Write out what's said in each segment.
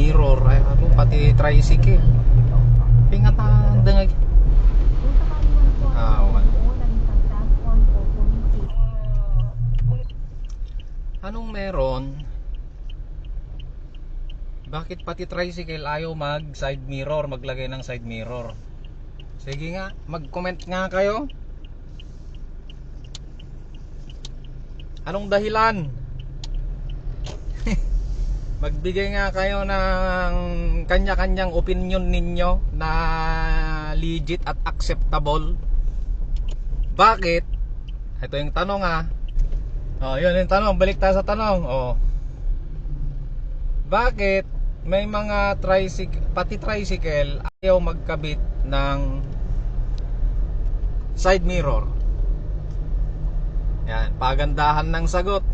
mirror, ay ano, pati tricycle. Pingatan dengag. Awan. Anong meron? Bakit pati tricycle ayaw mag side mirror, maglagay ng side mirror? Sige nga, mag-comment nga kayo. Anong dahilan? Magbigay nga kayo ng kanya-kanyang opinion ninyo na legit at acceptable. Bakit? Ito yung tanong ha. Yun yung tanong, balik tayo sa tanong. Bakit may mga tricycle, pati tricycle ayaw magkabit ng side mirror? Yan, pagandahan ng sagot.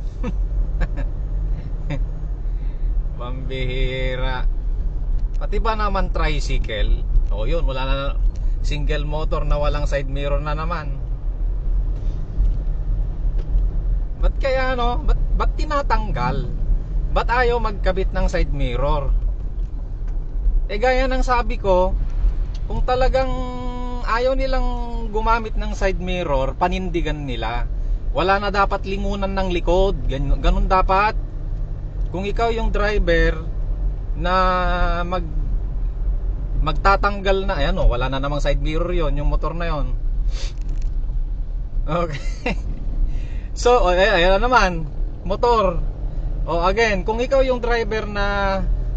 Pambihira. Pati ba naman tricycle? Yun, wala na, single motor na walang side mirror na naman. Ba't kaya ba't tinatanggal? Ba't ayaw magkabit ng side mirror? Gaya ng sabi ko, kung talagang ayaw nilang gumamit ng side mirror, panindigan nila. Wala na dapat lingunan ng likod. Ganun dapat. Kung ikaw yung driver na magtatanggal na, ayan wala na namang side mirror yon, yung motor na yon. Okay. So, ayan na naman, motor. Again, kung ikaw yung driver na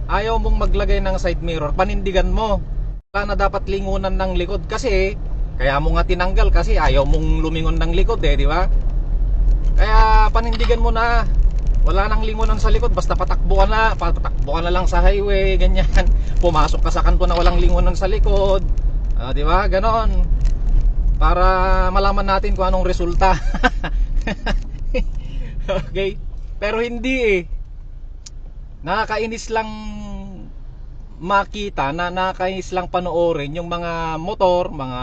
ayaw mong maglagay ng side mirror, panindigan mo. Wala na dapat lingunan ng likod kasi kaya mo nga tinanggal kasi ayaw mong lumingon ng likod di ba? Kaya panindigan mo na. Wala nang lingunan sa likod, basta patakbo ka na lang sa highway, ganyan. Pumasok ka sa kanto na walang lingunan sa likod. Di ba? Ganon. Para malaman natin kung anong resulta. Okay? Pero hindi Nakakainis lang makita, nakakainis lang panoorin yung mga motor, mga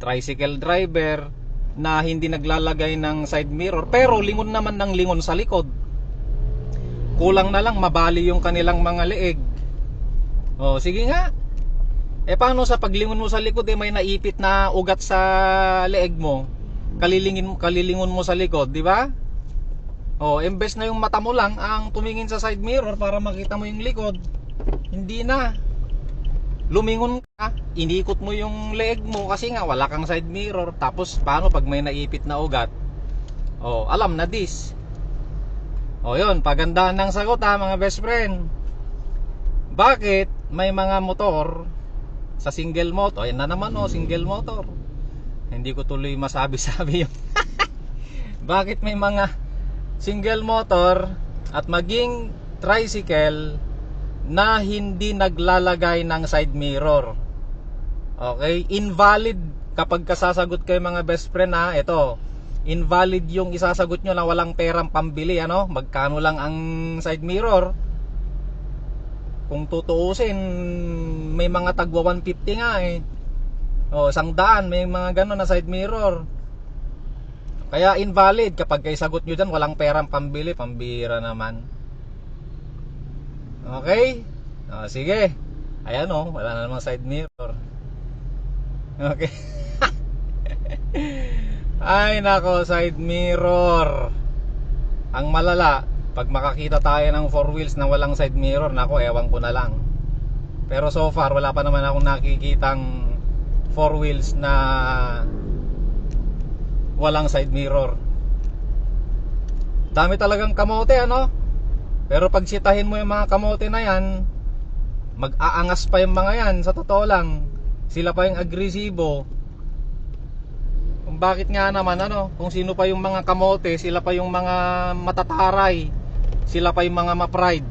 tricycle driver na hindi naglalagay ng side mirror pero lingon naman ng lingon sa likod. Kulang na lang mabali yung kanilang mga leeg. Sige nga. Paano sa paglingon mo sa likod may naipit na ugat sa leeg mo? Kalilingon mo sa likod, di ba? Imbes na yung mata mo lang ang tumingin sa side mirror para makita mo yung likod. Hindi na. Lumingon ka, inikot mo yung leeg mo kasi nga wala kang side mirror. Tapos paano pag may naipit na ugat? Alam na this. Yun, pagandahan ng sagot mga best friend. Bakit may mga motor sa single motor? Yan na naman single motor. Hindi ko tuloy masabi-sabi yun. Bakit may mga single motor at maging tricycle na hindi naglalagay ng side mirror? Okay, invalid kapag kasasagot kayo mga best friend ito. Invalid yung isasagot nyo na walang perang pambili magkano lang ang side mirror. Kung tutuusin may mga tagwa 150 nga 100 may mga gano'n na side mirror. Kaya invalid kapag kayo sagot nyo dyan walang perang pambili. Pambira naman. Okay? Sige. Ayan wala na namang side mirror. Okay. Ay nako, side mirror. Ang malala, pag makakita tayo ng 4 wheels na walang side mirror, nako, ewan ko na lang. Pero so far, wala pa naman akong nakikitang 4 wheels na walang side mirror. Dami talagang kamote Pero pag sitahin mo yung mga kamote na yan, mag-aangas pa yung mga yan. Sa totoo lang, sila pa yung agresibo. Kung bakit nga naman kung sino pa yung mga kamote, sila pa yung mga matataray, sila pa yung mga ma-pride.